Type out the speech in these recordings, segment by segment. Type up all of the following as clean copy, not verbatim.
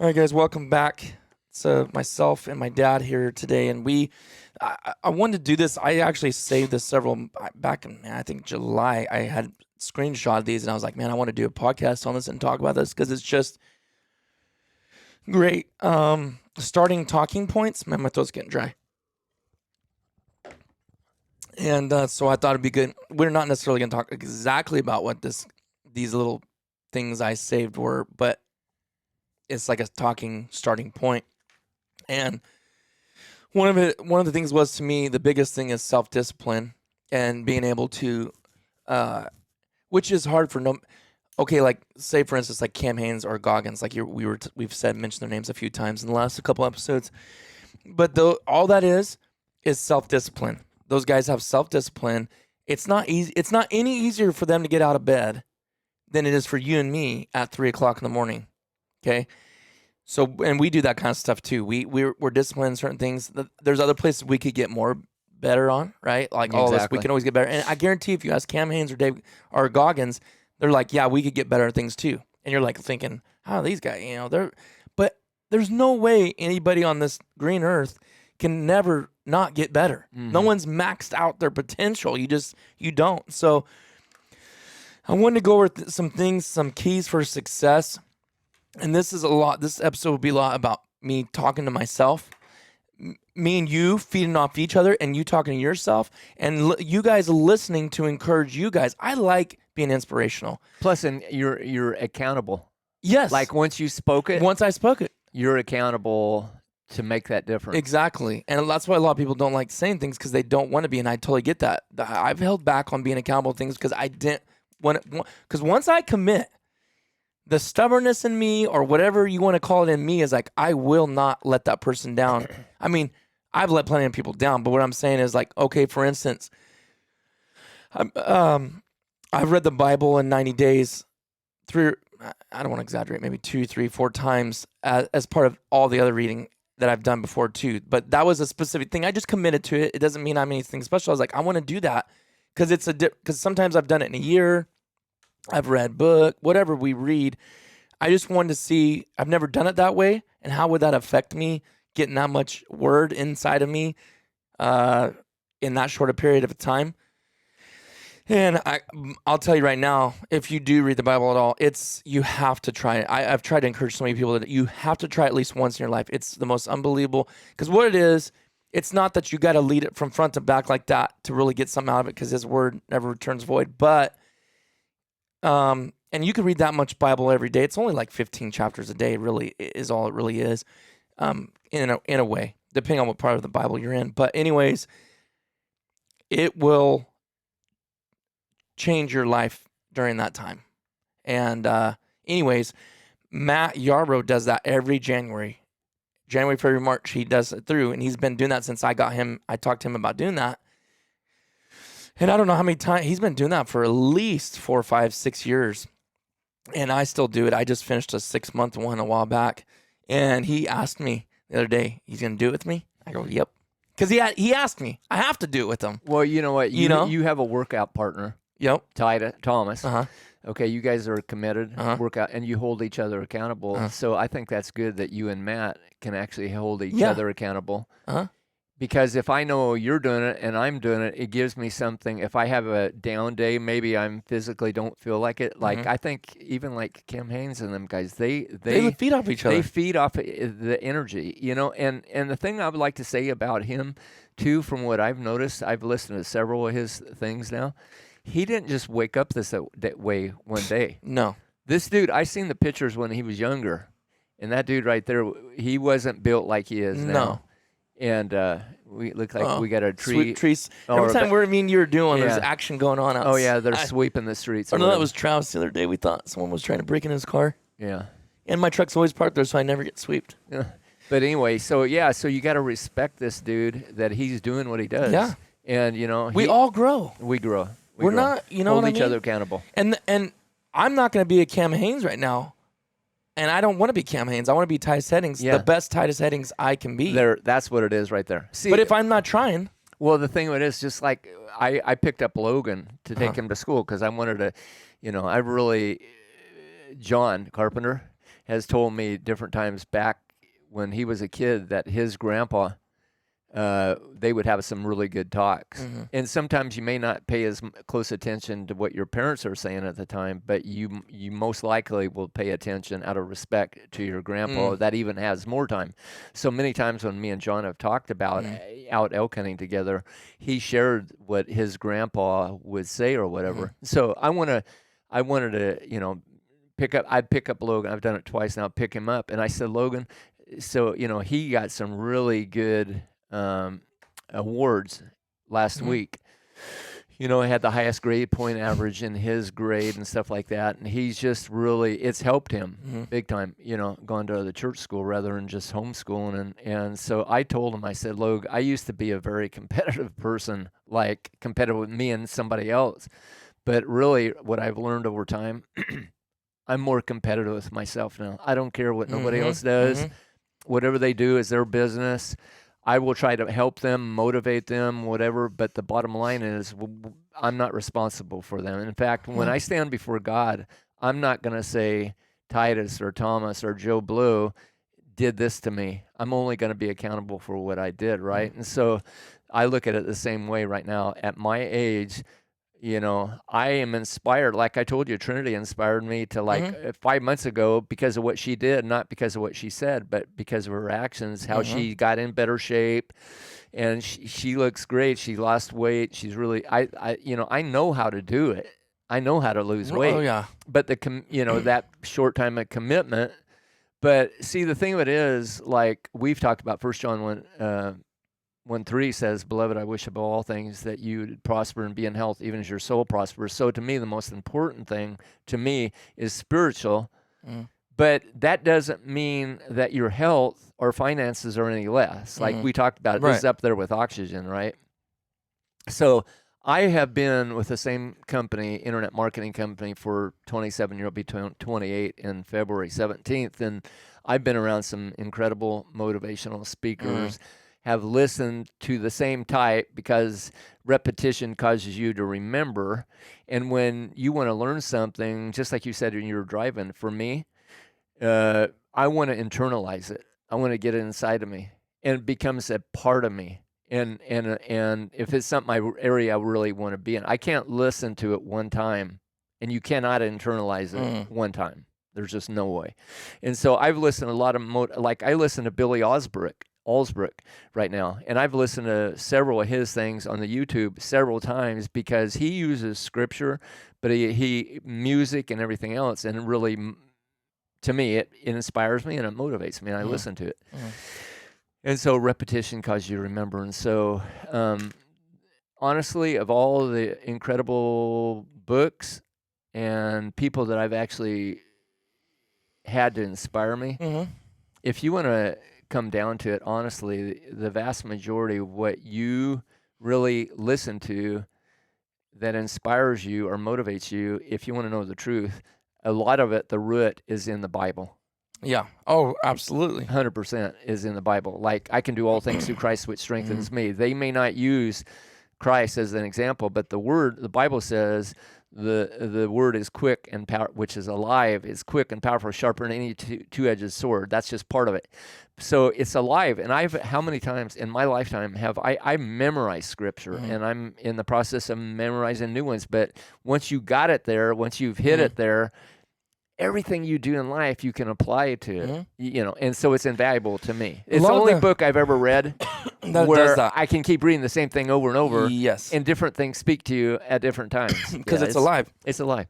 All right, guys, welcome back. It's myself and my dad here today, and I wanted to do this. I actually saved this back in, I think, July. I had screenshot these, and I was like, man, I want to do a podcast on this and talk about this because it's just great. Starting talking points. Man, my throat's getting dry. And so I thought it'd be good. We're not necessarily going to talk exactly about what these little things I saved were, but it's like a talking starting point. And one of the things was, to me, the biggest thing is self-discipline and being able to, which is hard for like say for instance, like Cam Hanes or Goggins, like we've mentioned their names a few times in the last couple episodes, but all that is self-discipline. Those guys have self-discipline. It's not easy. It's not any easier for them to get out of bed than it is for you and me at 3:00 in the morning. Okay. So, and we do that kind of stuff too. We're disciplined in certain things. There's other places we could get better on, right? Like all this, we can always get better. And I guarantee if you ask Cam Hanes or Dave or Goggins, they're like, yeah, we could get better at things too. And you're like thinking, how are these guys, but there's no way anybody on this green earth can never not get better. Mm-hmm. No one's maxed out their potential. You don't. So I wanted to go over some things, some keys for success. And this episode will be a lot about me talking to myself, me and you feeding off each other, and you talking to yourself, and you guys listening to encourage you guys. I like being inspirational. Plus, and you're accountable. Yes. Like once I spoke it, you're accountable to make that difference. Exactly. And that's why a lot of people don't like saying things, because they don't want to be, and I totally get that. I've held back on being accountable to things because I didn't want to, because once I commit, the stubbornness in me, or whatever you want to call it in me, is like, I will not let that person down. I mean, I've let plenty of people down, but what I'm saying is, like, okay, for instance, I've read the Bible in 90 days, I don't want to exaggerate, maybe 2, 3, 4 times as part of all the other reading that I've done before too. But that was a specific thing. I just committed to it. It doesn't mean I'm anything special. I was like, I want to do that because sometimes I've done it in a year. I've read book, whatever we read. I just wanted to see, I've never done it that way, and how would that affect me getting that much word inside of me in that short a period of time. And I'll tell you right now, if you do read the Bible at all, you have to try it. I've tried to encourage so many people that you have to try it at least once in your life. It's the most unbelievable, because what it is, it's not that you got to lead it from front to back like that to really get something out of it, because his word never returns void. But and you can read that much Bible every day. It's only like 15 chapters a day, really, is all it really is, in a way, depending on what part of the Bible you're in. But anyways, it will change your life during that time. And anyways, Matt Yarbrough does that every January, February, March. He does it through, and he's been doing that since I got him. I talked to him about doing that. And I don't know how many times he's been doing that for at least 4, 5, 6 years. And I still do it. I just finished a 6-month one a while back. And he asked me the other day, he's going to do it with me? I go, yep. Because he asked me. I have to do it with him. Well, you know what? You have a workout partner. Yep. Thomas. Uh-huh. Okay, you guys are committed, workout, and you hold each other accountable. Uh-huh. So I think that's good that you and Matt can actually hold each other accountable. Uh-huh. Because if I know you're doing it and I'm doing it, it gives me something. If I have a down day, maybe I'm physically don't feel like it. Like I think even like Cam Hanes and them guys, they feed off each other. They feed off the energy, And the thing I would like to say about him, too, from what I've noticed, I've listened to several of his things now. He didn't just wake up that way one day. No. This dude, I seen the pictures when he was younger, and that dude right there, he wasn't built like he is now. No. And we look like we got a tree. Sweep trees. Every time you're doing, there's action going on outside. Oh, yeah, they're sweeping the streets. I know that was Travis the other day. We thought someone was trying to break in his car. Yeah. And my truck's always parked there, so I never get swept. Yeah. But anyway, so you got to respect this dude, that he's doing what he does. Yeah. And, we all grow. We grow. We're not, hold each other accountable. And I'm not going to be a Cam Hanes right now. And I don't want to be Cam Hanes. I want to be Titus Headings, the best Titus Headings I can be. That's what it is right there. See, but if I'm not trying. Well, the thing with it is, just like I picked up Logan to take him to school because I wanted to, I really, John Carpenter, has told me different times back when he was a kid that his grandpa, they would have some really good talks. And sometimes you may not pay as close attention to what your parents are saying at the time, but you most likely will pay attention out of respect to your grandpa that even has more time. So many times when me and John have talked about out elk hunting together, he shared what his grandpa would say or whatever. So I wanted to, I'd pick up Logan. I've done it twice now, pick him up. And I said, Logan, so, he got some really good awards last week. He had the highest grade point average in his grade and stuff like that. And he's just really, it's helped him big time, gone to the church school rather than just homeschooling. And so I told him, I said, Logan, I used to be a very competitive person, like competitive with me and somebody else. But really what I've learned over time, I'm more competitive with myself now. I don't care what nobody else does. Whatever they do is their business. I will try to help them, motivate them, whatever. But the bottom line is I'm not responsible for them. In fact, when I stand before God, I'm not going to say Titus or Thomas or Joe Blue did this to me. I'm only going to be accountable for what I did, right? And so I look at it the same way right now. At my age, I am inspired. Like I told you, Trinity inspired me to 5 months ago because of what she did, not because of what she said, but because of her actions, how she got in better shape. And she looks great. She lost weight. She's really, I know how to do it. I know how to lose weight. Oh, yeah. But that short time of commitment. But see, the thing of it is, like we've talked about 1 John 1:3 says, Beloved, I wish above all things that you would prosper and be in health, even as your soul prospers. So to me, the most important thing to me is spiritual. But that doesn't mean that your health or finances are any less. Like we talked about, this is up there with oxygen, right? So I have been with the same company, internet marketing company, for 27 years, I'll be 28 in February 17th. And I've been around some incredible motivational speakers, have listened to the same type because repetition causes you to remember. And when you want to learn something, just like you said when you were driving, for me, I want to internalize it. I want to get it inside of me, and it becomes a part of me. And if it's something area I really want to be in, I can't listen to it one time, and you cannot internalize it one time. There's just no way. And so I've listened to a lot of I listen to Billy Alsbrook right now, and I've listened to several of his things on the YouTube several times because he uses scripture, but he music and everything else, and really, to me, it inspires me and it motivates me, and I listen to it. And so repetition causes you to remember. And so honestly, of all the incredible books and people that I've actually had to inspire me, if you want to come down to it, honestly, the vast majority of what you really listen to that inspires you or motivates you, if you want to know the truth, a lot of it, the root is in the Bible. Yeah. Oh, absolutely. 100% is in the Bible. Like, I can do all things through Christ which strengthens me. They may not use Christ as an example, but the Bible says the word is quick and which is alive, is quick and powerful, sharper than any two-edged sword. That's just part of it. So it's alive. And how many times in my lifetime have I memorized scripture, and I'm in the process of memorizing new ones. But once you got it there, once you've hit it there, everything you do in life, you can apply to it, and so it's invaluable to me. It's the only book I've ever read where I can keep reading the same thing over and over. Yes. And different things speak to you at different times. Because it's alive. It's alive.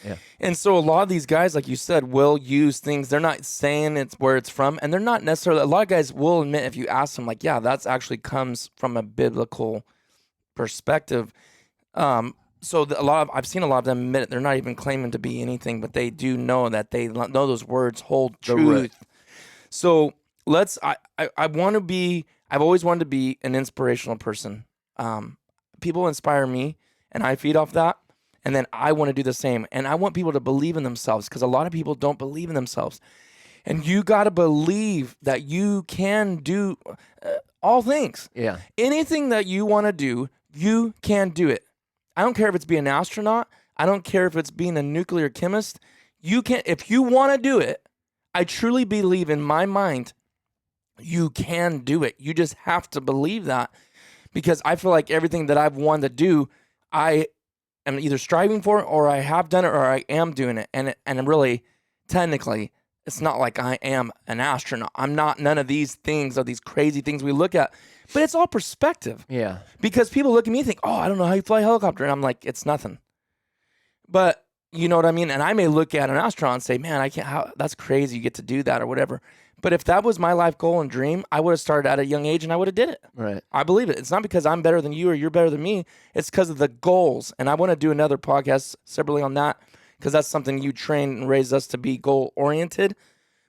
Yeah. And so a lot of these guys, like you said, will use things. They're not saying it's where it's from, and they're not necessarily, a lot of guys will admit, if you ask them, like, yeah, that's actually comes from a biblical perspective. So I've seen a lot of them admit it. They're not even claiming to be anything, but they do know that they know those words hold truth. So I've always wanted to be an inspirational person. People inspire me, and I feed off that. And then I want to do the same. And I want people to believe in themselves, because a lot of people don't believe in themselves. And you got to believe that you can do all things. Yeah. Anything that you want to do, you can do it. I don't care if it's being an astronaut. I don't care if it's being a nuclear chemist. You can, if you want to do it. I truly believe in my mind, you can do it. You just have to believe that, because I feel like everything that I've wanted to do, I am either striving for it, or I have done it, or I am doing it. And really, technically, it's not like I am an astronaut. I'm not none of these things or these crazy things we look at, but it's all perspective. Yeah. Because people look at me and think, oh, I don't know how you fly a helicopter. And I'm like, it's nothing. But you know what I mean? And I may look at an astronaut and say, man, I can't, that's crazy. You get to do that or whatever. But if that was my life goal and dream, I would have started at a young age and I would have did it. Right. I believe it. It's not because I'm better than you or you're better than me. It's because of the goals. And I want to do another podcast separately on that, because that's something you train and raise us to be goal oriented.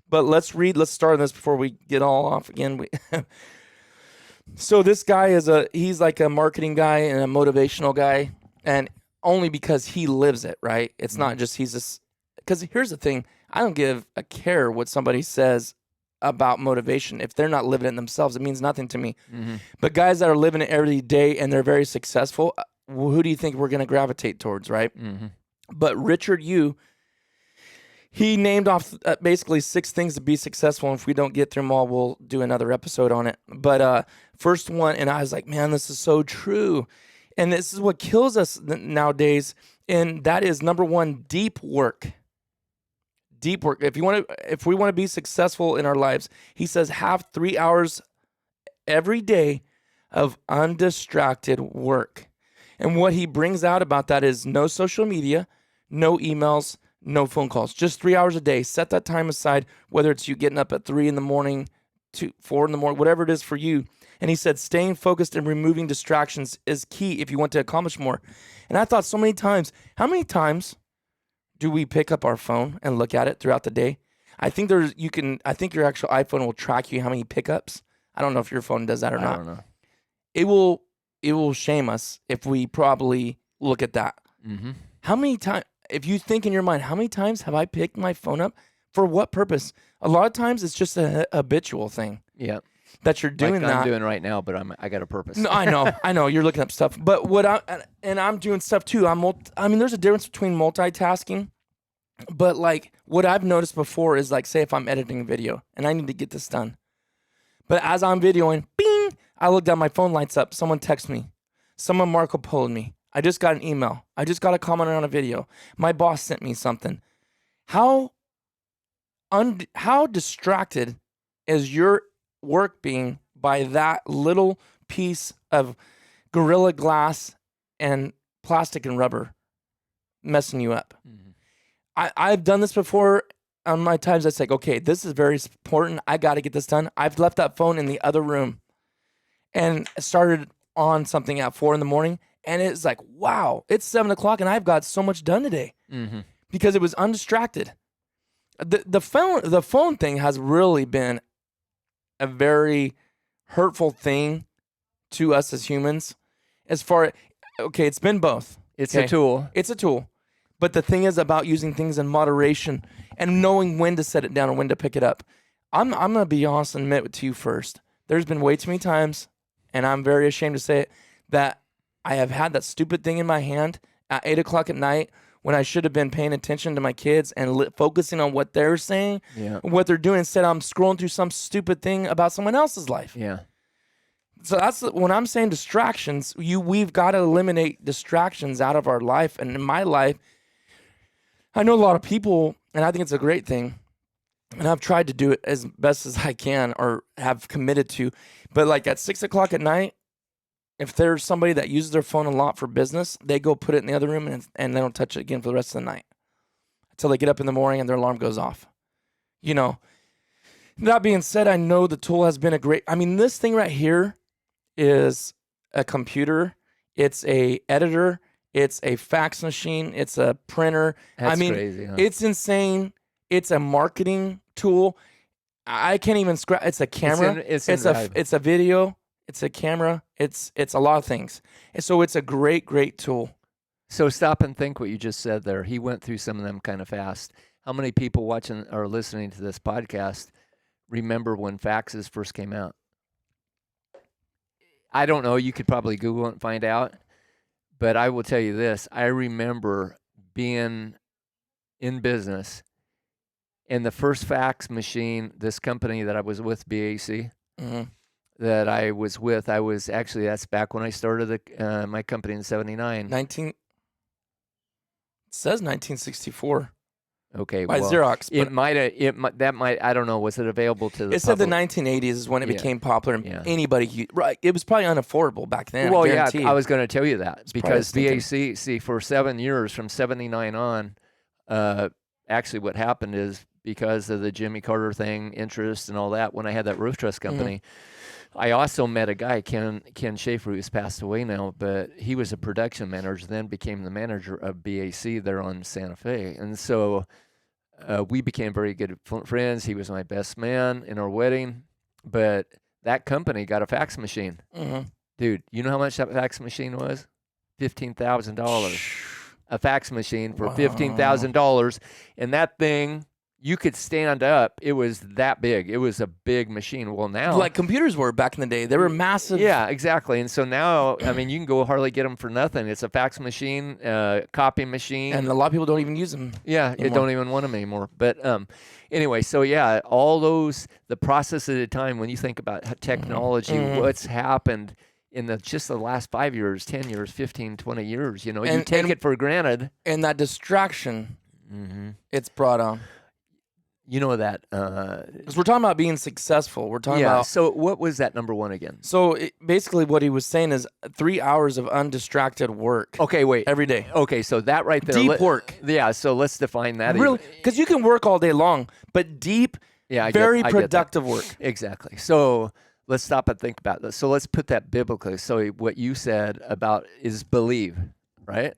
But let's start on this before we get all off again. So this guy he's like a marketing guy and a motivational guy, and only because he lives it, right? It's not just because here's the thing. I don't give a care what somebody says about motivation. If they're not living it themselves, it means nothing to me. Mm-hmm. But guys that are living it every day and they're very successful, who do you think we're going to gravitate towards, right? Mm-hmm. But Richard Yu, he named off basically 6 things to be successful. And if we don't get through them all, we'll do another episode on it. But first one, and I was like, man, this is so true. And this is what kills us nowadays. And that is, number 1, deep work. Deep work. If we want to be successful in our lives, he says, have 3 hours every day of undistracted work. And what he brings out about that is no social media, no emails, no phone calls, just 3 hours a day. Set that time aside, whether it's you getting up at 3 in the morning to 4 in the morning, whatever it is for you. And he said, staying focused and removing distractions is key if you want to accomplish more. And I thought so many times, how many times do we pick up our phone and look at it throughout the day? I think your actual iPhone will track you how many pickups. I don't know if your phone does that or not. I don't know. It will shame us if we probably look at that. Mm-hmm. How many times, if you think in your mind, how many times have I picked my phone up? For what purpose? A lot of times it's just a habitual thing. Yeah. That you're doing like that. I'm doing right now, but I got a purpose. No, I know. You're looking up stuff. But I'm doing stuff too. There's a difference between multitasking. But like what I've noticed before is, like, say if I'm editing a video and I need to get this done. But as I'm videoing, bing, I look down, my phone lights up. Someone texts me. Someone Marco Polo'd me. I just got an email. I just got a comment on a video. My boss sent me something. How distracted is your work being by that little piece of Gorilla Glass and plastic and rubber messing you up? Mm-hmm. I've done this before on my times. It's like, okay, this is very important. I got to get this done. I've left that phone in the other room and started on something at 4 in the morning. And it's like, wow, it's 7 o'clock and I've got so much done today because it was undistracted. The phone thing has really been a very hurtful thing to us as humans. It's been both. It's a tool. It's a tool. But the thing is about using things in moderation and knowing when to set it down and when to pick it up. I'm going to be honest and admit to you first. There's been way too many times, and I'm very ashamed to say it, that I have had that stupid thing in my hand at 8 o'clock at night when I should have been paying attention to my kids and focusing on what they're saying, what they're doing. Instead, I'm scrolling through some stupid thing about someone else's life. Yeah. So that's when I'm saying distractions, we've got to eliminate distractions out of our life. And in my life, I know a lot of people, and I think it's a great thing, and I've tried to do it as best as I can or have committed to. But like at 6 o'clock at night, if there's somebody that uses their phone a lot for business, they go put it in the other room and they don't touch it again for the rest of the night until they get up in the morning and their alarm goes off. You know, that being said, I know the tool has been this thing right here is a computer. It's a editor. It's a fax machine. It's a printer. That's crazy, huh? It's insane. It's a marketing tool. I can't even scratch. It's a camera. It's a video. It's a camera. It's a lot of things. And so it's a great, great tool. So stop and think what you just said there. He went through some of them kind of fast. How many people watching or listening to this podcast remember when faxes first came out? I don't know. You could probably Google it and find out. But I will tell you this. I remember being in business And the first fax machine, this company that I was with, BAC, Mm-hmm. that I was with, that's back when I started my company in 79. It says 1964 Okay, by well, Xerox. I don't know, was it available to the It said the public? 1980s is when it Yeah. became popular and Yeah. anybody right. It was probably unaffordable back then. Well, I yeah, guarantee I you. was going to tell you that because probably BAC, see, for 7 years, from 79 on, actually what happened is because of the Jimmy Carter thing, interest and all that, when I had that roof truss company, I also met a guy, Ken Schaefer, who's passed away now, but he was a production manager, then became the manager of BAC there on Santa Fe. And so we became very good friends. He was my best man in our wedding, but that company got a fax machine. Mm-hmm. Dude, you know how much that fax machine was? $15,000. A fax machine for $15,000. And that thing, you could stand up. It was that big. It was a big machine. Well, now, like computers were back in the day. They were massive. yeah, exactly. And so now, I mean, you can go hardly get them for nothing. It's a fax machine, copy machine. And a lot of people don't even use them. Yeah, you don't even want them anymore. But anyway, so yeah, all those, the process at a time, when you think about technology, what's happened in just the last 5 years, 10 years, 15, 20 years, you take it for granted. And that distraction it's brought on. You know that. Because we're talking about being successful. We're talking Yeah, about. so what was that number one again? So basically what he was saying is 3 hours of undistracted work. Okay, wait. Every day. Okay, so that right there. Deep work. Yeah, so let's define that. Really? Because you can work all day long, but deep, very productive work. Exactly. So let's stop and think about this. So let's put that biblically. So what you said about is believe, right?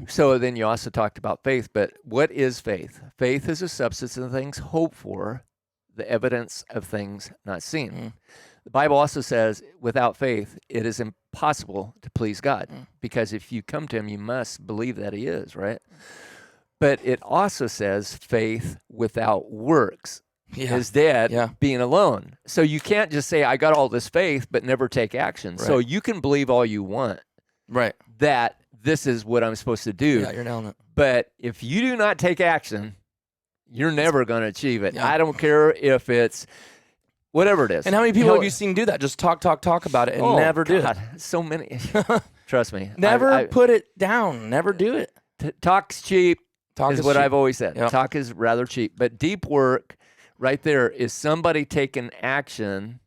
So then you also talked about faith, but what is faith? Faith is a substance of things hoped for, the evidence of things not seen. The Bible also says without faith, it is impossible to please God because if you come to him, you must believe that he is, right? But it also says faith without works is dead, being alone. So you can't just say, I got all this faith, but never take action. Right. So you can believe all you want. Right. That this is what I'm supposed to do. Yeah, you're nailing it. But if you do not take action, you're never going to achieve it. Yeah. I don't care if it's whatever it is. And how many people have you seen do that? Just talk about it and never do it. So many. Trust me. Never put it down. Never do it. Talk's cheap. Talk is what cheap. I've always said. Yep. Talk is rather cheap. But deep work right there is somebody taking action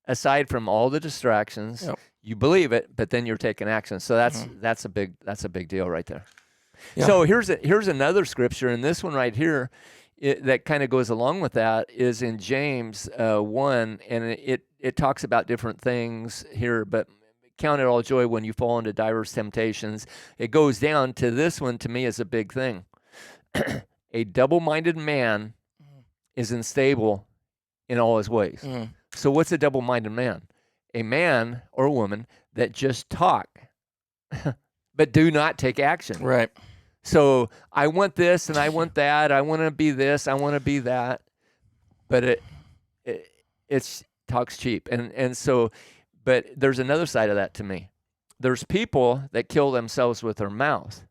aside from all the distractions. Yep. You believe it, but then you're taking action. So that's a big deal right there. Yeah. So here's another scripture, and this one right here that kind of goes along with that is in James 1, and it talks about different things here, but count it all joy when you fall into diverse temptations. It goes down to this one. To me, is a big thing. A double-minded man is unstable in all his ways. So what's a double-minded man? A man or woman that just talk, but do not take action. Right. So I want this and I want that. I want to be this. I want to be that. But it's talks cheap. And so, but there's another side of that to me. There's people that kill themselves with their mouth.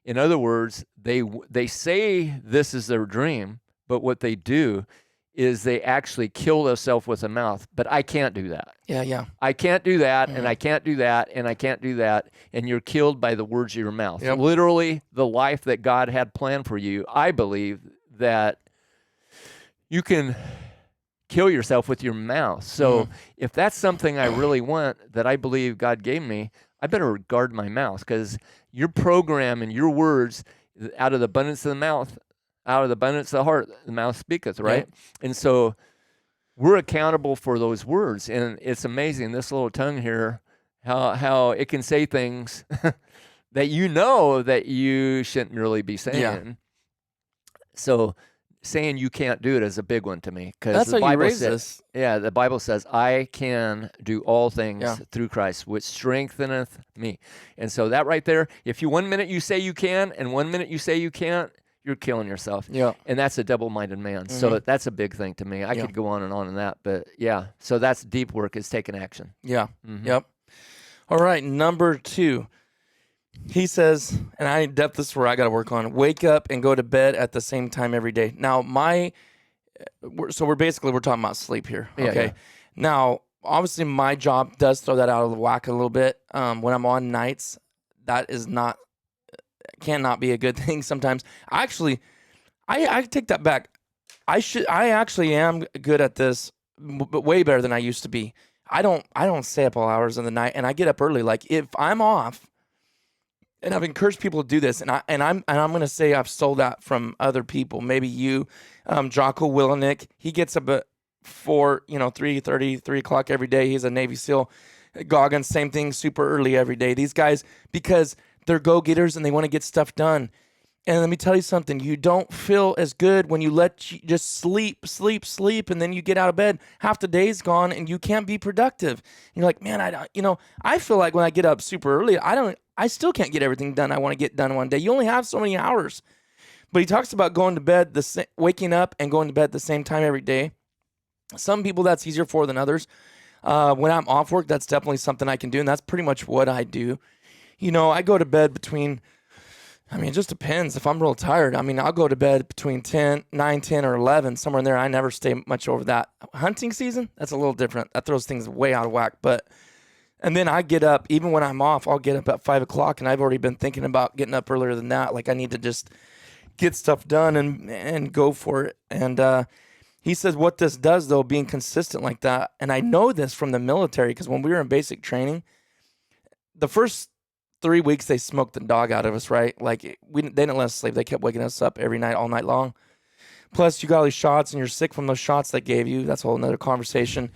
In other words, they say this is their dream, but what they do is they actually kill themselves with the mouth. But I can't do that. Yeah. I can't do that, and I can't do that, and I can't do that, and you're killed by the words of your mouth. Yep. Literally, the life that God had planned for you, I believe that you can kill yourself with your mouth. So if that's something I really want that I believe God gave me, I better guard my mouth, because your program and your words, out of the abundance of the mouth, out of the abundance of the heart, the mouth speaketh, right? Yep. And so we're accountable for those words. And it's amazing, this little tongue here, how it can say things that you know that you shouldn't really be saying. Yeah. So saying you can't do it is a big one to me. That's the how Bible you raise says, this. Yeah, the Bible says, I can do all things through Christ, which strengtheneth me. And so that right there, if you 1 minute you say you can, and 1 minute you say you can't, you're killing yourself. Yeah. And that's a double-minded man. So that's a big thing to me. I could go on in that, but yeah. So that's deep work, is taking action. Yeah. Yep. All right, number 2. He says, and this is where I got to work on, wake up and go to bed at the same time every day. Now, we're talking about sleep here. Yeah, Okay. yeah. Now, obviously my job does throw that out of the whack a little bit. When I'm on nights, that is cannot be a good thing sometimes. Actually, I take that back. I actually am good at this, but way better than I used to be. I don't stay up all hours of the night, and I get up early. Like if I'm off, and I've encouraged people to do this, and I'm going to say I've stole that from other people. Maybe you, Jocko Willenick, he gets up at 3:30, 3 o'clock every day. He's a Navy SEAL. Goggins, same thing, super early every day. These guys, because they're go-getters and they want to get stuff done. And let me tell you something, you don't feel as good when you just sleep, and then you get out of bed, half the day's gone and you can't be productive. And you're like, man, I feel like when I get up super early, I still can't get everything done I want to get done one day. You only have so many hours. But he talks about going to bed, waking up and going to bed at the same time every day. Some people that's easier for than others. When I'm off work, that's definitely something I can do, and that's pretty much what I do. I go to bed between, it just depends. If I'm real tired, I'll go to bed between 9, 10, or 11, somewhere in there. I never stay much over that. Hunting season, that's a little different. That throws things way out of whack. And then I get up, even when I'm off, I'll get up at 5 o'clock, and I've already been thinking about getting up earlier than that. Like I need to just get stuff done and go for it. And he says what this does, though, being consistent like that, and I know this from the military because when we were in basic training, the first 3 weeks they smoked the dog out of us, right? Like they didn't let us sleep. They kept waking us up every night, all night long. Plus, you got all these shots, and you're sick from those shots they gave you. That's a whole another conversation.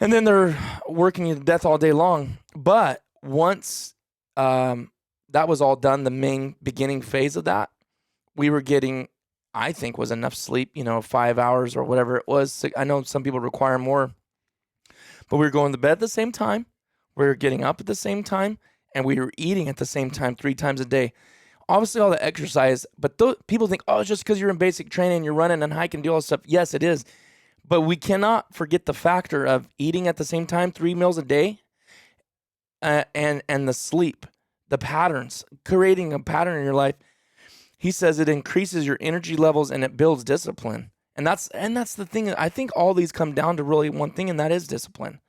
And then they're working you to death all day long. But once that was all done, the main beginning phase of that, we were getting, I think, was enough sleep, 5 hours or whatever it was. I know some people require more. But we were going to bed at the same time. We were getting up at the same time. And we were eating at the same time 3 times a day. Obviously, all the exercise. But people think, it's just because you're in basic training and you're running and hiking and do all this stuff. Yes, it is. But we cannot forget the factor of eating at the same time, 3 meals a day, and the sleep, the patterns, creating a pattern in your life. He says it increases your energy levels and it builds discipline. And that's the thing. I think all these come down to really one thing, and that is discipline.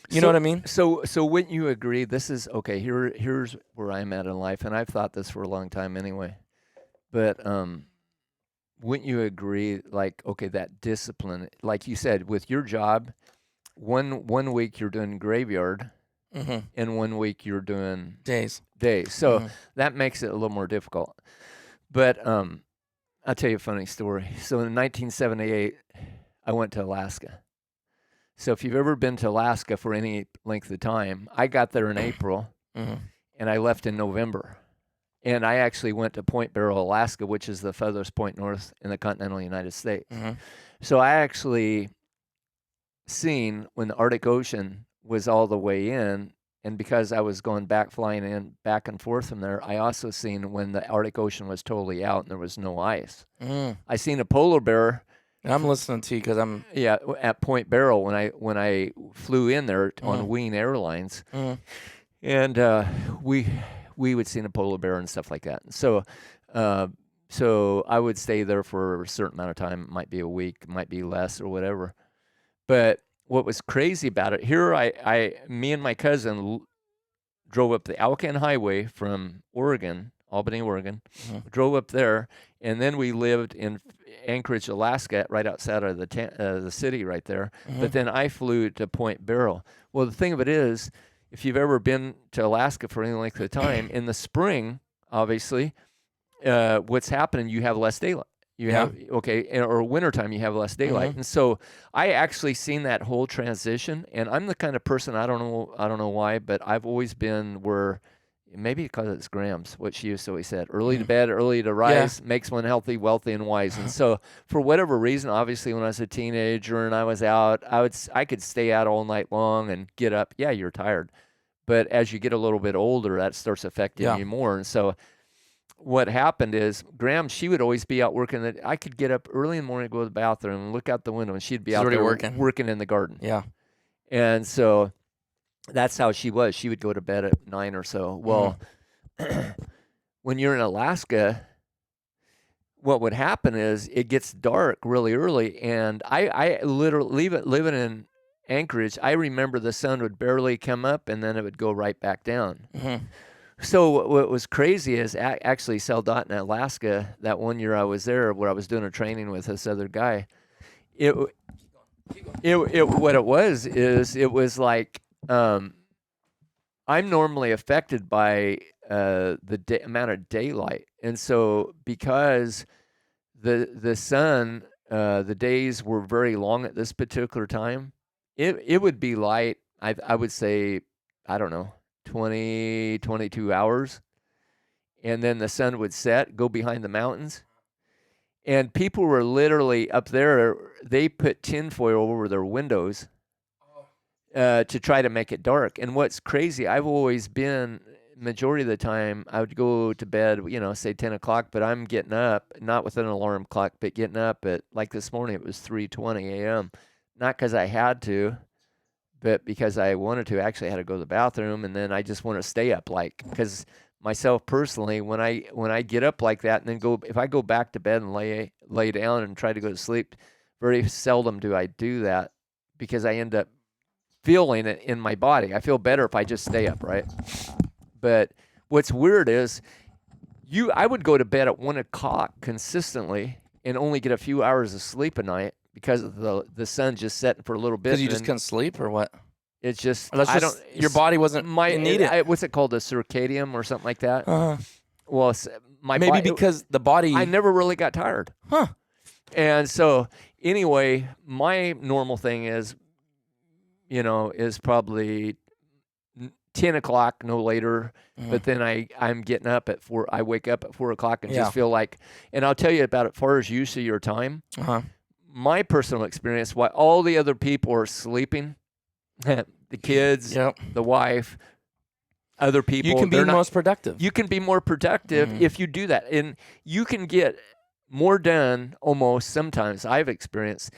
You know what I mean? So wouldn't you agree? This is okay. Here's where I'm at in life, and I've thought this for a long time anyway. But wouldn't you agree, like, okay, that discipline, like you said, with your job, one week you're doing graveyard, and 1 week you're doing days. So that makes it a little more difficult. But I'll tell you a funny story. So in 1978, I went to Alaska. So if you've ever been to Alaska for any length of time, I got there in April, and I left in November. And I actually went to Point Barrow, Alaska, which is the furthest point north in the continental United States. So I actually seen when the Arctic Ocean was all the way in, and because I was going back, flying in back and forth from there, I also seen when the Arctic Ocean was totally out and there was no ice. I seen a polar bear. And I'm listening to you because I'm at Point Barrow when I flew in there on Wing Airlines, and we would see a polar bear and stuff like that. So I would stay there for a certain amount of time. It might be a week, might be less or whatever. But what was crazy about it, here me and my cousin drove up the Alcan Highway from Oregon, Albany, Oregon, drove up there, and then we lived in Anchorage, Alaska, right outside of the city right there. But then I flew to Point Barrow. Well, the thing of it is, if you've ever been to Alaska for any length of time, in the spring, obviously, what's happening, you have less daylight. Or wintertime, you have less daylight. And so I actually seen that whole transition, and I'm the kind of person, I don't know why, but I've always been where, maybe because it's Graham's, what she used to always said, early to bed, early to rise, makes one healthy, wealthy, and wise. And so for whatever reason, obviously when I was a teenager and I was out, I could stay out all night long and get up. Yeah, you're tired. But as you get a little bit older, that starts affecting you more. And so what happened is Graham, she would always be out working. I could get up early in the morning, go to the bathroom, and look out the window, and she'd be out there working in the garden. Yeah. And so that's how she was. She would go to bed at 9 or so. Well, when you're in Alaska, what would happen is it gets dark really early, and I literally living in Anchorage, I remember the sun would barely come up and then it would go right back down. Mm-hmm. So what was crazy is actually Saldat in Alaska, that one year I was there where I was doing a training with this other guy, what it was is it was like I'm normally affected by the amount of daylight, and so because the sun the days were very long at this particular time, it would be light. I would say, I don't know, 20, 22 hours, and then the sun would set, go behind the mountains. And people were literally up there, they put tinfoil over their windows to try to make it dark. And what's crazy, I've always been, majority of the time, I would go to bed, say 10 o'clock, but I'm getting up, not with an alarm clock, but getting up at, like this morning, it was 3:20 a.m. Not because I had to, but because I wanted to. Actually, I had to go to the bathroom, and then I just want to stay up, because myself personally, when I get up like that and then if I go back to bed and lay down and try to go to sleep, very seldom do I do that, because I end up feeling it in my body. I feel better if I just stay up, right? But what's weird is I would go to bed at 1 o'clock consistently and only get a few hours of sleep a night because of the sun just setting for a little bit. Because you just couldn't sleep, or what? It's just, your body wasn't need it. What's it called, a circadian or something like that? Well, because the body. I never really got tired. Huh. And so anyway, my normal thing is probably 10 o'clock, no later. Mm-hmm. But then I'm getting up at 4. I wake up at 4 o'clock and just feel like, and I'll tell you about it as far as use of your time. My personal experience, while all the other people are sleeping, the kids, the wife, other people. You can be most productive. You can be more productive if you do that. And you can get more done almost sometimes, I've experienced,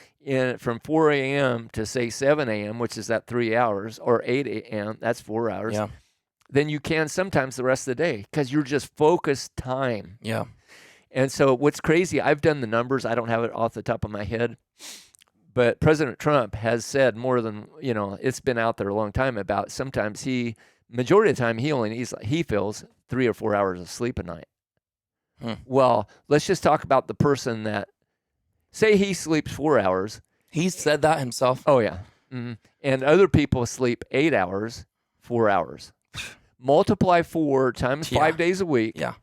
from 4 a.m. to, say, 7 a.m., which is that 3 hours, or 8 a.m., that's 4 hours, than you can sometimes the rest of the day, because you're just focused time. Yeah. And so what's crazy, I've done the numbers. I don't have it off the top of my head. But President Trump has said more than, it's been out there a long time about sometimes majority of the time, he only needs, he feels 3 or 4 hours of sleep a night. Well, let's just talk about the person that, say he sleeps 4 hours. He said that himself. Oh, yeah. Mm-hmm. And other people sleep 8 hours, 4 hours. Multiply 4 times 5 days a week. Yeah.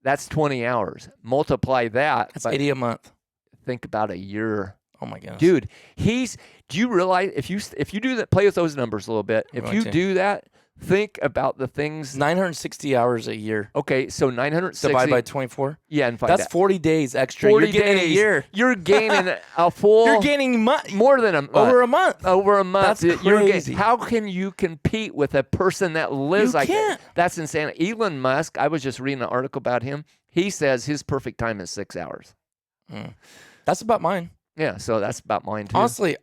That's 20 hours. Multiply that. That's 80 a month. Think about a year. Oh my gosh. Dude, do you realize if you do that, play with those numbers a little bit. If you do that, think about the things. 960 hours a year. Okay, so 960 divided by 24. Yeah, and that's 40 days extra. 40 You're getting days. A year. You're gaining a full. You're gaining more than over a month. Over a month. That's crazy. How can you compete with a person that lives like that? That's insane. Elon Musk, I was just reading an article about him. He says his perfect time is 6 hours. That's about mine. Yeah, so that's about mine too. Honestly,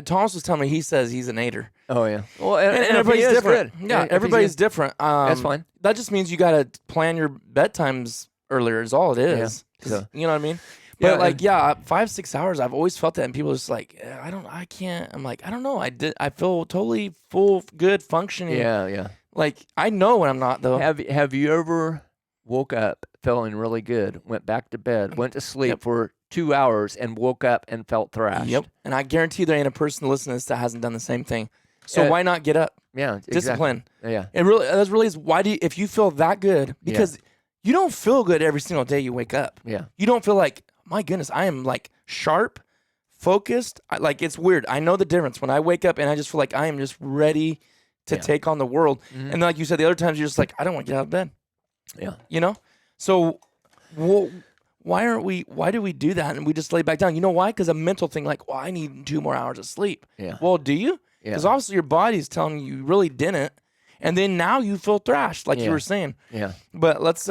Thomas was telling me he says he's an 8er. Oh yeah. Well, and everybody's different. Good. Yeah, everybody's different. That's fine. That just means you got to plan your bedtimes earlier. Is all it is. Yeah. So, you know what I mean? But 5-6 hours, I've always felt that, and people are just like, I can't. I'm like, I don't know. I feel totally full, good, functioning. Yeah. Like I know when I'm not though. Have you ever woke up feeling really good, went back to bed, went to sleep for 2 hours, and woke up and felt thrashed? Yep. And I guarantee there ain't a person listening to this that hasn't done the same thing. So why not get up? Yeah, discipline. Exactly. Yeah. That really is why if you feel that good, because you don't feel good every single day you wake up. Yeah. You don't feel like, my goodness, I am like sharp, focused. It's weird. I know the difference when I wake up and I just feel like I am just ready to take on the world. Mm-hmm. And like you said, the other times you're just like, I don't want to get out of bed. Yeah. So why do we do that and we just lay back down? You know why? Because a mental thing like, I need 2 more hours of sleep. Yeah. Well, do you? Because obviously your body's telling you really didn't. And then now you feel thrashed, like you Yeah. were saying. Yeah. But let's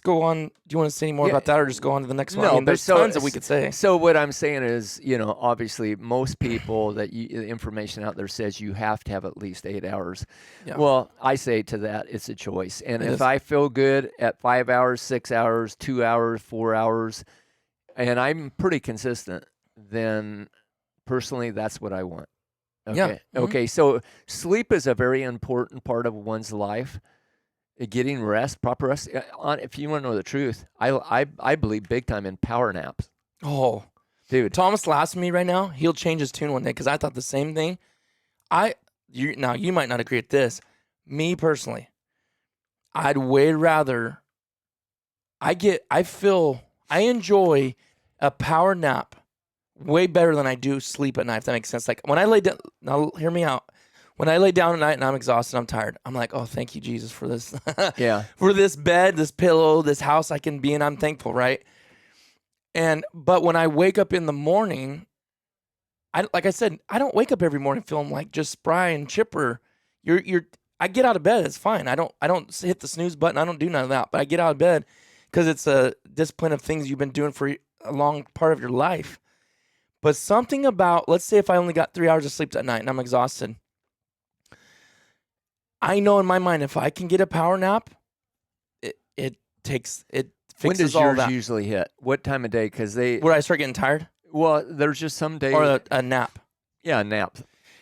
go on. Do you want to say any more Yeah. about that, or just go on to the next one? No, I mean, but there's tons that we could say. So what I'm saying is, obviously most people the information out there says you have to have at least 8 hours. Yeah. Well, I say to that, it's a choice. And It if is. I feel good at 5 hours, 6 hours, 2 hours, 4 hours, and I'm pretty consistent, then personally, that's what I want. Okay. Yeah. Mhm. Okay. So sleep is a very important part of one's life. Getting rest, proper rest. If you want to know the truth, I believe big time in power naps, Oh, dude. Thomas laughs at me right now. He'll change his tune one day because I thought the same thing. Now you might not agree with this. Me personally, I'd way rather. I enjoy a power nap way better than I do sleep at night, if that makes sense. Like when I lay down, now hear me out. When I lay down at night and I'm exhausted, I'm tired, I'm like, oh, thank you, Jesus, for this. Yeah. For this bed, this pillow, this house I can be in. I'm thankful, right? But when I wake up in the morning, like I said, I don't wake up every morning feeling like just spry and chipper. I get out of bed, it's fine. I don't hit the snooze button. I don't do none of that. But I get out of bed because it's a discipline of things you've been doing for a long part of your life. But something about, let's say if I only got 3 hours of sleep that night and I'm exhausted, I know in my mind if I can get a power nap, it fixes When does all yours that. usually hit? What time of day? Because Where I start getting tired, well, there's just some days. or a nap. Yeah, a nap.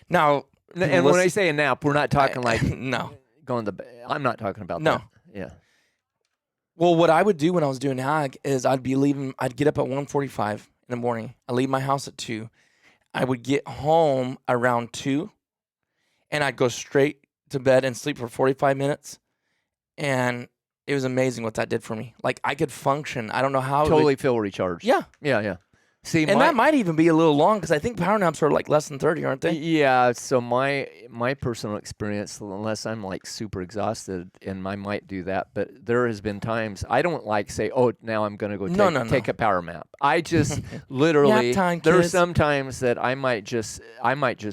Now, And when I say a nap, we're not talking like no. going to bed. I'm not talking about No. that. Yeah. Well, what I would do when I was doing ag is I'd get up at 1:45 in the morning. I leave my house at 2. I would get home around 2, and I'd go straight to bed and sleep for 45 minutes. And it was amazing what that did for me. Like I could function. I don't know how. Totally feel recharged. Yeah. Yeah. See, And that might even be a little long because I think power naps are like less than 30, aren't they? Yeah, so my personal experience, unless I'm like super exhausted, and I might do that, but there has been times I don't like say, oh, now I'm going to go take a power nap. I just literally, Nap time, there's kids. some times that I might just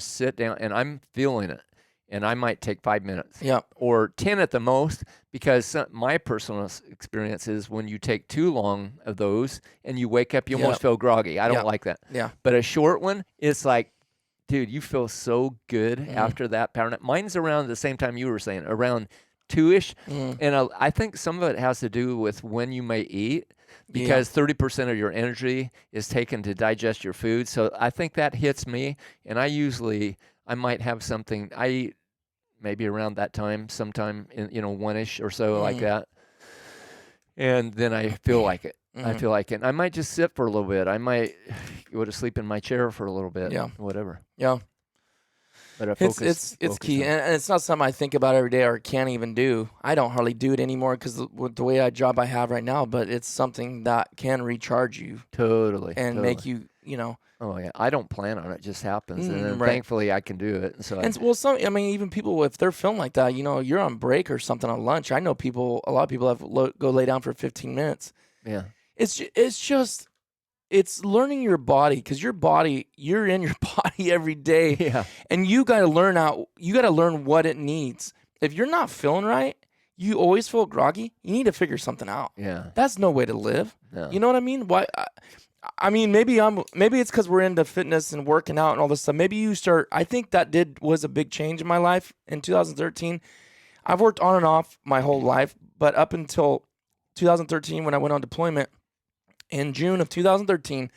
sit down and I'm feeling it, and I might take 5 minutes. Yeah. Or 10 at the most, because my personal experience is when you take too long of those and you wake up, you almost feel groggy. I don't like that. Yeah. But a short one, it's like, dude, you feel so good Mm-hmm. after that power nap. Mine's around the same time you were saying, around 2-ish. Mm. And I think some of it has to do with when you may eat, because 30% of your energy is taken to digest your food. So I think that hits me. And I might have something, I eat maybe around that time, sometime in 1-ish or so, like that. And then I feel like it. I feel like it. I might just sit for a little bit. I might go to sleep in my chair for a little bit. Yeah. Whatever. Yeah. But I focus. It's key, and it's not something I think about every day or can't even do. I don't hardly do it anymore because with the way job I have right now. But it's something that can recharge you Totally. and make you, Oh yeah, I don't plan on it; just happens, and then right. thankfully I can do it. And so, even people, if they're feeling like that, you're on break or something on lunch. I know a lot of people have go lay down for 15 minutes. Yeah, it's learning your body, because you're in your body every day. Yeah. And you got to learn what it needs. If you're not feeling right, you always feel groggy, you need to figure something out. Yeah. That's no way to live. No. You know what I mean? Why? I mean, maybe it's because we're into fitness and working out and all this stuff. Maybe I think that was a big change in my life in 2013. I've worked on and off my whole life, but up until 2013, when I went on deployment, in June of 2013,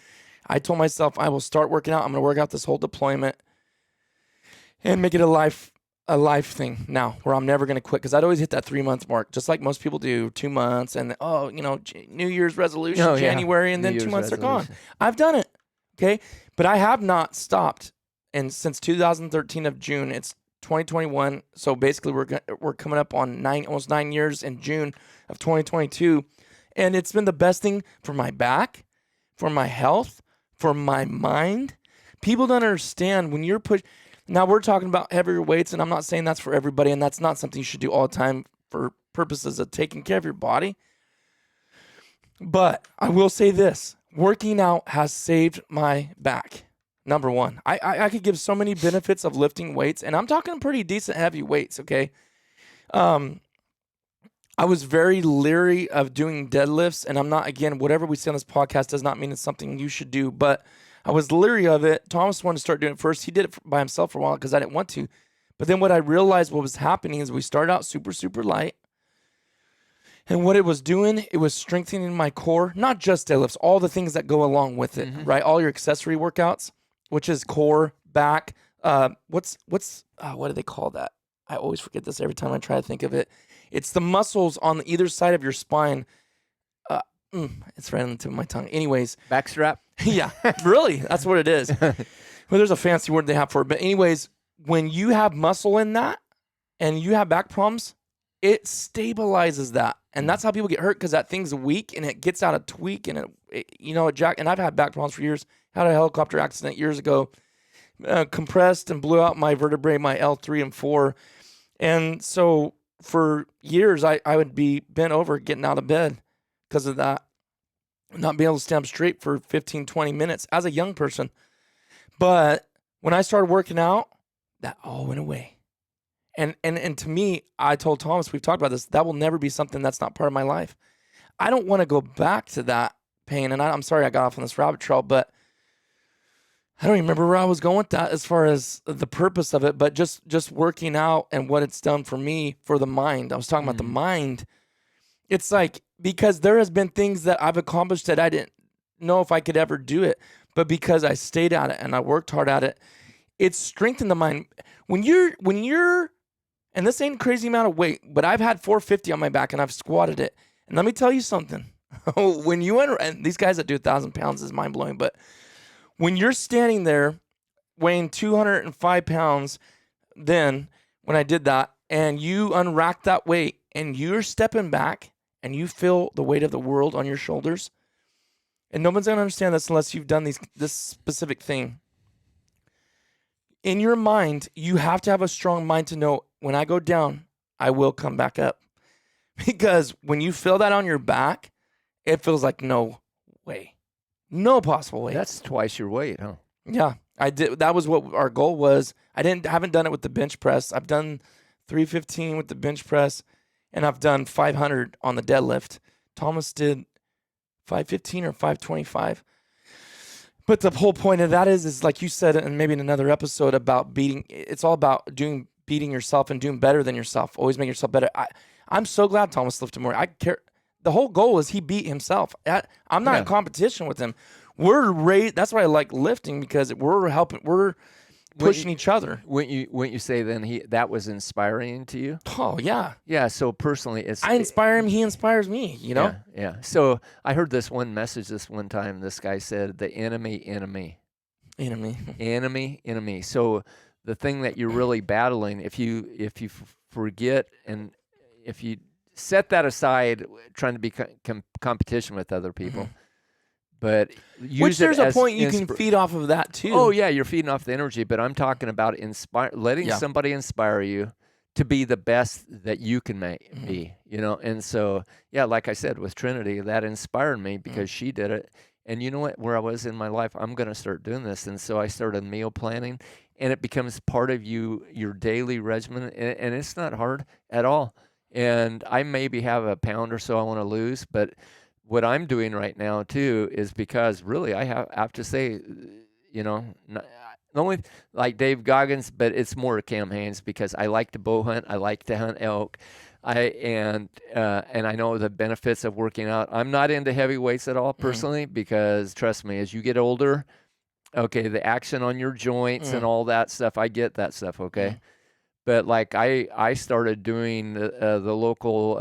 I told myself I will start working out. I'm going to work out this whole deployment and make it a life thing now, where I'm never going to quit, because I'd always hit that 3-month mark, just like most people do, 2 months, and New Year's resolution, January, and then 2 months are gone. I've done it, okay? But I have not stopped, and since 2013 of June, it's 2021, so basically we're coming up on almost 9 years in June of 2022, and it's been the best thing for my back, for my health, for my mind. People don't understand when you're Now, we're talking about heavier weights, and I'm not saying that's for everybody, and that's not something you should do all the time for purposes of taking care of your body. But I will say this. Working out has saved my back, number one. I could give so many benefits of lifting weights, and I'm talking pretty decent heavy weights, okay? I was very leery of doing deadlifts, and I'm not, again, whatever we say on this podcast does not mean it's something you should do, but I was leery of it. Thomas wanted to start doing it first. He did it by himself for a while because I didn't want to. But then what I realized what was happening is we started out super, super light. And what it was doing, it was strengthening my core, not just deadlifts, all the things that go along with it, right? All your accessory workouts, which is core, back. What do they call that? I always forget this every time I try to think of it. It's the muscles on either side of your spine. It's right on the tip of my tongue. Anyways. Backstrap? Yeah, really. That's what it is. Well, there's a fancy word they have for it. But anyways, when you have muscle in that and you have back problems, it stabilizes that. And that's how people get hurt, because that thing's weak and it gets out of tweak and and I've had back problems for years. Had a helicopter accident years ago, compressed and blew out my vertebrae, my L3 and 4. And so for years, I would be bent over getting out of bed because of that. Not being able to stand up straight for 15, 20 minutes as a young person. But when I started working out, that all went away. And to me, I told Thomas, we've talked about this, that will never be something that's not part of my life. I don't want to go back to that pain. And I'm sorry I got off on this rabbit trail, but I don't even remember where I was going with that as far as the purpose of it, but just working out and what it's done for me, for the mind. I was talking about the mind. It's like, because there has been things that I've accomplished that I didn't know if I could ever do it, but because I stayed at it and I worked hard at it, it's strengthened the mind. When you're, and this ain't a crazy amount of weight, but I've had 450 on my back and I've squatted it. And let me tell you something. When you enter, and these guys that do 1,000 pounds is mind blowing, but when you're standing there weighing 205 pounds, then when I did that, and you unrack that weight and you're stepping back and you feel the weight of the world on your shoulders, and no one's going to understand this unless you've done this specific thing. In your mind, you have to have a strong mind to know, when I go down, I will come back up. Because when you feel that on your back, it feels like no way. No possible way. That's twice your weight, huh? Yeah, I did. That was what our goal was. Haven't done it with the bench press. I've done 315 with the bench press, and I've done 500 on the deadlift. Thomas did 515 or 525. But the whole point of that is like you said, and maybe in another episode, about beating. It's all about beating yourself and doing better than yourself. Always make yourself better. I'm so glad Thomas lifted more. I care. The whole goal is he beat himself. I'm not in competition with him. That's why I like lifting, because we're helping. We're pushing each other. When you say then that was inspiring to you? Oh yeah. Yeah. So personally, I inspire him. He inspires me. You know. Yeah. So I heard this one message this one time. This guy said, "The enemy. So the thing that you're really battling, if you forget and if you set that aside, trying to be competition with other people, but use there's it a point you can feed off of that too. Oh yeah, you're feeding off the energy, but I'm talking about letting somebody inspire you to be the best that you can be, And so, yeah, like I said, with Trinity, that inspired me because she did it. And you know what? Where I was in my life, I'm going to start doing this. And so I started meal planning, and it becomes part of your daily regimen, and it's not hard at all. And I maybe have a pound or so I want to lose, but what I'm doing right now too is because really I have to say, not only like Dave Goggins, but it's more Cam Haynes, because I like to bow hunt. I like to hunt elk. And I know the benefits of working out. I'm not into heavy weights at all personally, because trust me, as you get older, okay, the action on your joints and all that stuff, I get that stuff. Okay. But like I started doing the local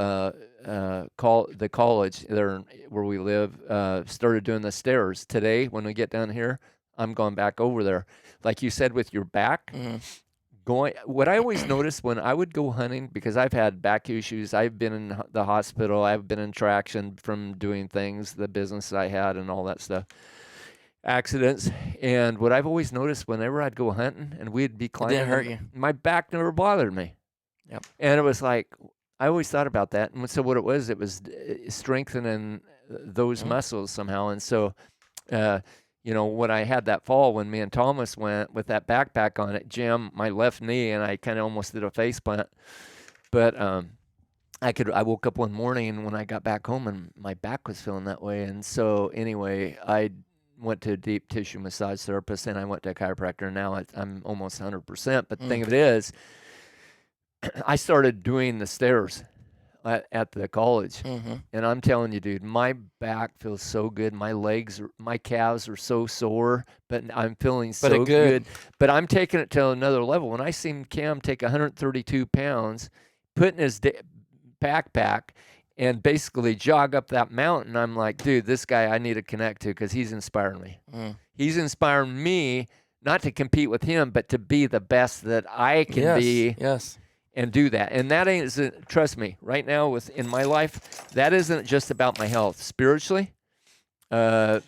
the college there where we live, started doing the stairs. Today when we get down here, I'm going back over there. Like you said with your back, what I always noticed when I would go hunting, because I've had back issues, I've been in the hospital, I've been in traction from doing things, the business I had and all that stuff. Accidents, and what I've always noticed whenever I'd go hunting and we'd be climbing, didn't hurt you. My back never bothered me. Yep. And it was like, I always thought about that. And so what it was strengthening those muscles somehow. And so, when I had that fall, when me and Thomas went with that backpack on it, jammed my left knee, and I kind of almost did a face plant. But I woke up one morning when I got back home and my back was feeling that way. And so anyway, I went to a deep tissue massage therapist and I went to a chiropractor. And now I'm almost 100%. But the thing of it is, I started doing the stairs at the college. And I'm telling you, dude, my back feels so good. My calves are so sore, but I'm feeling so good. But I'm taking it to another level. When I seen Cam take 132 pounds, put in his backpack and basically jog up that mountain, I'm like, dude, this guy I need to connect to because he's inspiring me. He's inspiring me not to compete with him, but to be the best that I can be. Yes. And do that. And that isn't, trust me, right now in my life, that isn't just about my health. Spiritually, I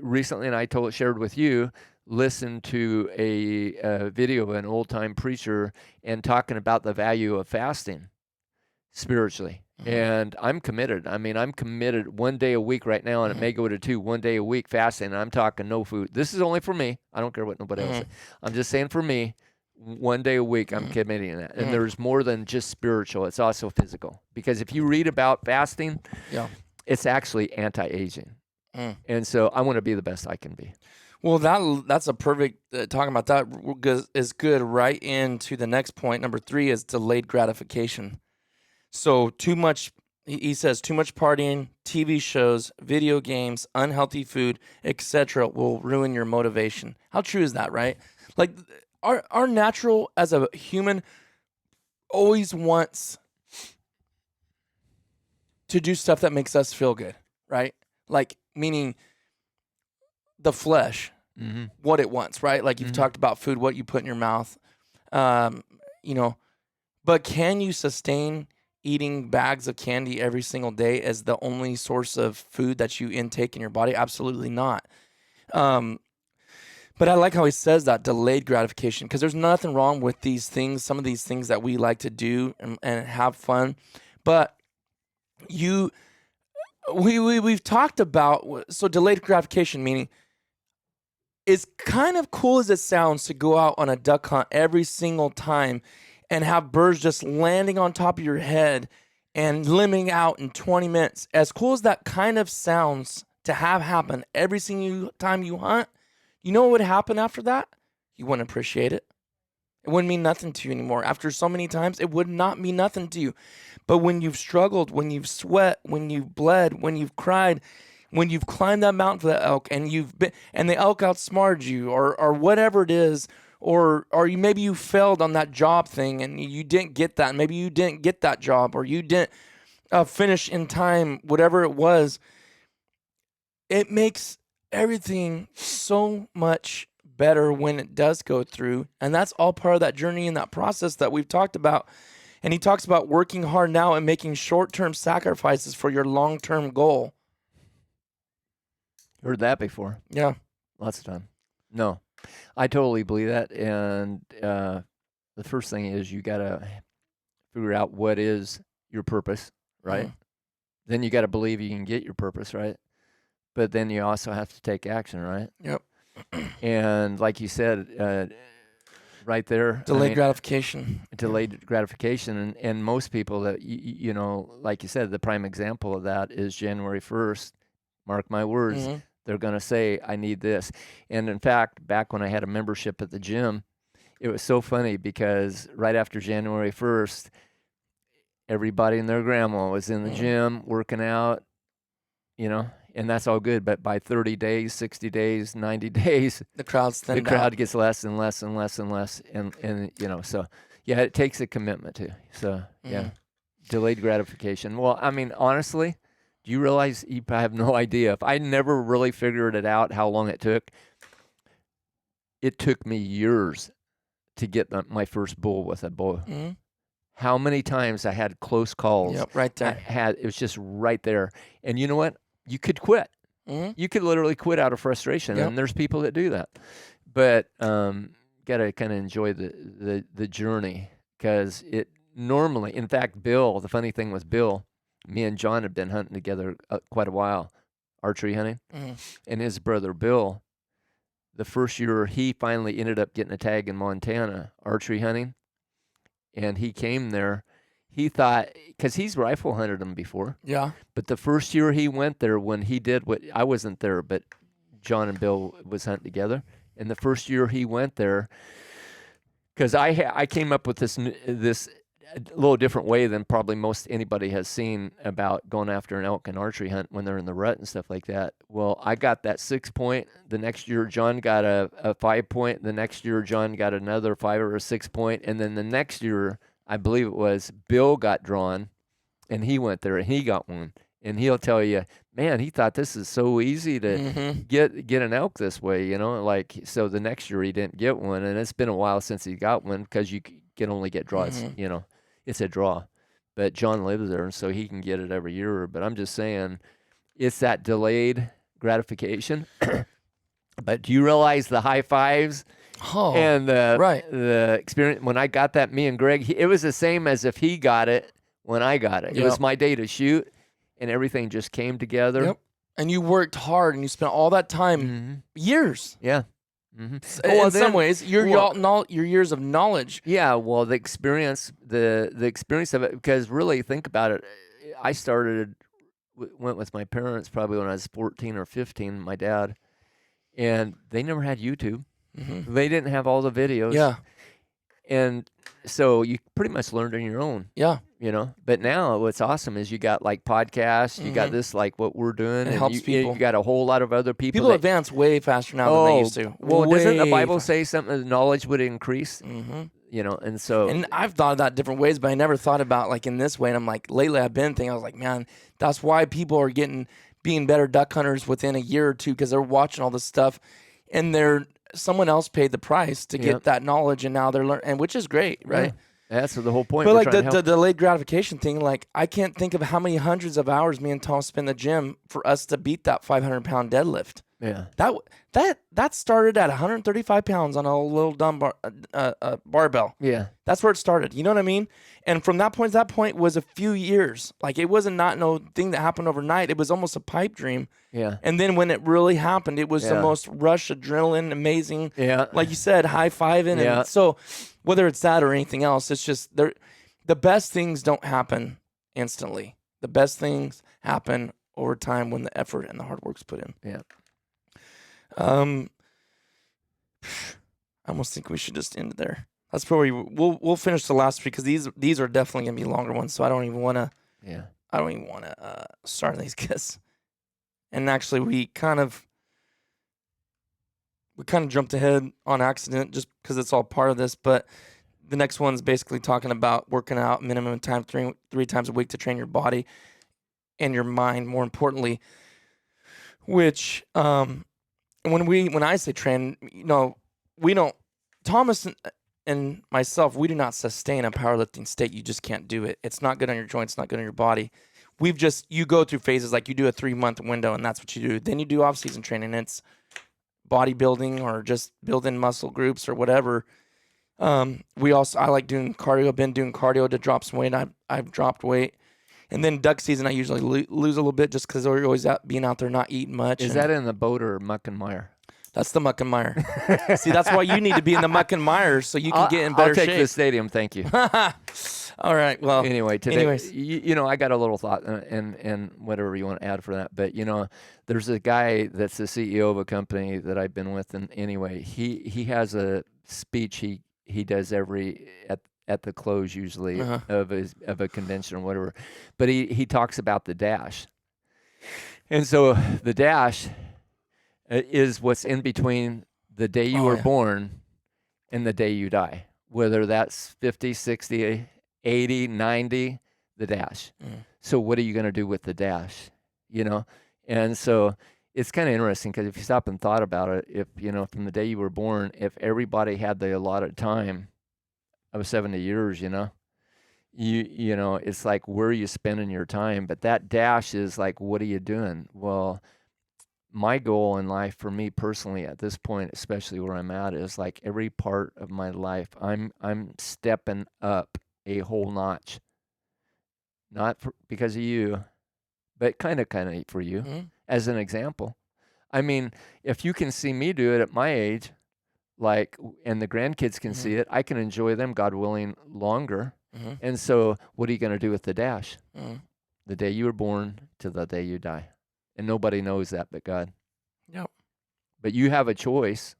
recently, and I shared with you, listened to a video of an old-time preacher and talking about the value of fasting spiritually. And I'm committed. I mean, I'm committed 1 day a week right now, and it may go to 2, 1 day a week fasting, and I'm talking no food. This is only for me. I don't care what nobody else says. I'm just saying for me, 1 day a week, I'm committing that. And there's more than just spiritual. It's also physical. Because if you read about fasting, it's actually anti-aging. And so I want to be the best I can be. Well, that's a perfect, talking about that is good right into the next point. Number 3 is delayed gratification. So too much, he says, too much partying, TV shows, video games, unhealthy food, etc. will ruin your motivation. How true is that, right? Like, our natural as a human always wants to do stuff that makes us feel good, right? Like, meaning the flesh, what it wants, right? Like you've talked about food, what you put in your mouth, but can you sustain eating bags of candy every single day as the only source of food that you intake in your body? Absolutely not. But I like how he says that, delayed gratification, because there's nothing wrong with these things, some of these things that we like to do and have fun. But we've talked about, so delayed gratification, meaning it's kind of cool as it sounds to go out on a duck hunt every single time and have birds just landing on top of your head and limbing out in 20 minutes. As cool as that kind of sounds to have happen every single time you hunt, you know what would happen after that? You wouldn't appreciate it. It wouldn't mean nothing to you anymore. After so many times, it would not mean nothing to you. But when you've struggled, when you've sweat, when you've bled, when you've cried, when you've climbed that mountain for the elk and the elk outsmarted you or whatever it is, or maybe you failed on that job thing and you didn't get that. Maybe you didn't get that job or you didn't finish in time, whatever it was. It makes everything so much better when it does go through, and that's all part of that journey and that process that we've talked about. And he talks about working hard now and making short-term sacrifices for your long-term goal. Heard that before? Yeah, lots of time. No, I totally believe that. And the first thing is you gotta figure out what is your purpose, right? Then you gotta believe you can get your purpose, right? But then you also have to take action, right? Yep. And like you said, right there, delayed gratification. Delayed gratification, and most people that like you said, the prime example of that is January 1st. Mark my words, they're going to say, "I need this." And in fact, back when I had a membership at the gym, it was so funny because right after January 1st, everybody and their grandma was in the gym working out, and that's all good. But by 30 days, 60 days, 90 days, the crowd gets less and less and less and less. And so yeah, it takes a commitment too. So yeah, delayed gratification. Well, I mean, honestly, do you realize you have no idea? If I never really figured it out how long it took me years to get my first bull with a bow. How many times I had close calls. Yep, right there. It was just right there. And you know what? You could quit. You could literally quit out of frustration. Yep. And there's people that do that. But got to kind of enjoy the journey, because it normally, in fact, Bill, the funny thing was Bill, me and John had been hunting together quite a while, archery hunting. And his brother Bill, the first year he finally ended up getting a tag in Montana, archery hunting. And he came there he thought, because he's rifle hunted them before, Yeah. but the first year he went there, when he did what, I wasn't there, but John and Bill was hunting together. And the first year he went there, because I came up with this a little different way than probably most anybody has seen about going after an elk and archery hunt when they're in the rut and stuff like that. Well, I got that 6 point. The next year, John got a 5 point. The next year, John got another 5 or a 6 point. And then the next year, I believe it was, Bill got drawn, and he went there and he got one. And he'll tell you, man, he thought this is so easy to get an elk this way, you know. Like, so the next year he didn't get one, and it's been a while since he got one because you can only get draws, you know. It's a draw. But John lives there, and so he can get it every year. But I'm just saying, it's that delayed gratification. But do you realize the high fives and the experience? When I got that, me and Greg, it was the same as if he got it when I got it. It was my day to shoot, and everything just came together. Yep. And you worked hard, and you spent all that time, years. Yeah. Well, in some ways, your years of knowledge. Yeah, well, the experience, the experience of it, because really think about it. I went with my parents probably when I was 14 or 15, my dad, and they never had YouTube. They didn't have all the videos. Yeah. And so you pretty much learned on your own. Yeah. You know, but now what's awesome is you got like podcasts, you got this like what we're doing. It helps people. You got a whole lot of other people. People advance way faster now than they used to. Well, doesn't the Bible say something that knowledge would increase? You know, and so. And I've thought of that different ways, but I never thought about like in this way. And I'm like, lately I've been thinking, I was like, man, that's why people are being better duck hunters within a year or two, because they're watching all this stuff, and someone else paid the price to get that knowledge, and now they're learning, and which is great, right? Yeah. That's the whole point. But like the delayed gratification thing, like I can't think of how many hundreds of hours me and Tom spent in the gym for us to beat that 500-pound deadlift. Yeah. That started at 135 pounds on a little dumb barbell. Yeah. That's where it started. You know what I mean? And from that point to that point was a few years. Like it wasn't no thing that happened overnight. It was almost a pipe dream. Yeah. And then when it really happened, it was the most rush, adrenaline, amazing. Yeah. Like you said, high-fiving. Yeah. And so whether it's that or anything else, it's just the best things don't happen instantly. The best things happen over time when the effort and the hard work's put in. Yeah. I almost think we should just end it there. That's probably we'll finish the last three because these are definitely gonna be longer ones. So I don't even want to. Yeah. I don't even want to start these because, and actually we kind of jumped ahead on accident just because it's all part of this. But the next one's basically talking about working out minimum time three times a week to train your body and your mind. More importantly, which when I say train, you know, we don't. Thomas and myself, we do not sustain a powerlifting state. You just can't do it. It's not good on your joints, not good on your body. You go through phases, like you do a 3-month window and that's what you do. Then you do off-season training. It's bodybuilding or just building muscle groups or whatever. I like doing cardio. I've been doing cardio to drop some weight. I've dropped weight. And then duck season, I usually lose a little bit just because we're always being out there not eating much. Is that in the boat or muck and mire? That's the muck and mire. See, that's why you need to be in the muck and mire so you can get in better shape. I'll take the stadium, thank you. All right, well. Anyway, today, you know, I got a little thought and whatever you want to add for that. But, you know, there's a guy that's the CEO of a company that I've been with. And anyway, he has a speech he does at the close usually of a convention or whatever. But he talks about the dash. And so the dash is what's in between the day you were born and the day you die. Whether that's 50, 60, 80, 90, the dash. So what are you going to do with the dash? You know? And so it's kind of interesting because if you stop and thought about it, if, you know, from the day you were born, if everybody had the allotted time of 70 years, you know, you know, it's like, where are you spending your time? But that dash is like, what are you doing? Well, my goal in life for me personally at this point, especially where I'm at, is like every part of my life, I'm stepping up a whole notch. Not because of you, but kind of for you as an example. I mean, if you can see me do it at my age, like, and the grandkids can see it, I can enjoy them, God willing, longer. Mm-hmm. And so what are you going to do with the dash? Mm-hmm. The day you were born to the day you die. And nobody knows that but God. Yep. But you have a choice.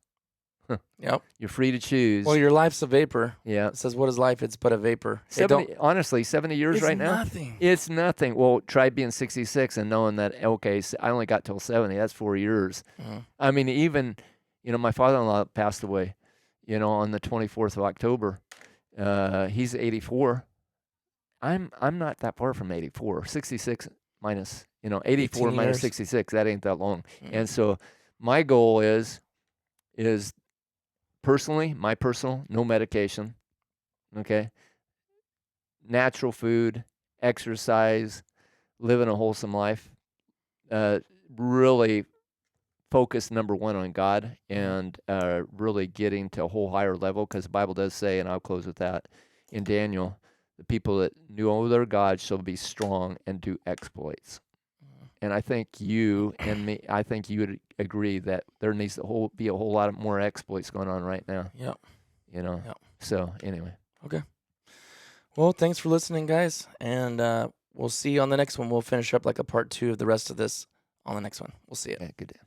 Yep. You're free to choose. Well, your life's a vapor. Yeah. It says, what is life? It's but a vapor. 70 years It's right now. nothing. It's nothing. Well, try being 66 and knowing that, okay, I only got till 70. That's 4 years. Mm-hmm. I mean, even, my father-in-law passed away, on the 24th of October. He's 84. I'm not that far from 84. 66 minus, 84 minus years. 66. That ain't that long. Mm-hmm. And so my goal is personally, my personal, no medication. Okay. Natural food, exercise, living a wholesome life. Really focus number one on God, and really getting to a whole higher level, because the Bible does say, and I'll close with that, in Daniel, the people that know their God shall be strong and do exploits. And I think you and me, I think you would agree that there needs to be a whole lot more exploits going on right now. Yep. Yep. So anyway. Okay. Well, thanks for listening, guys. And we'll see you on the next one. We'll finish up like a part 2 of the rest of this on the next one. We'll see you. Yeah, good day.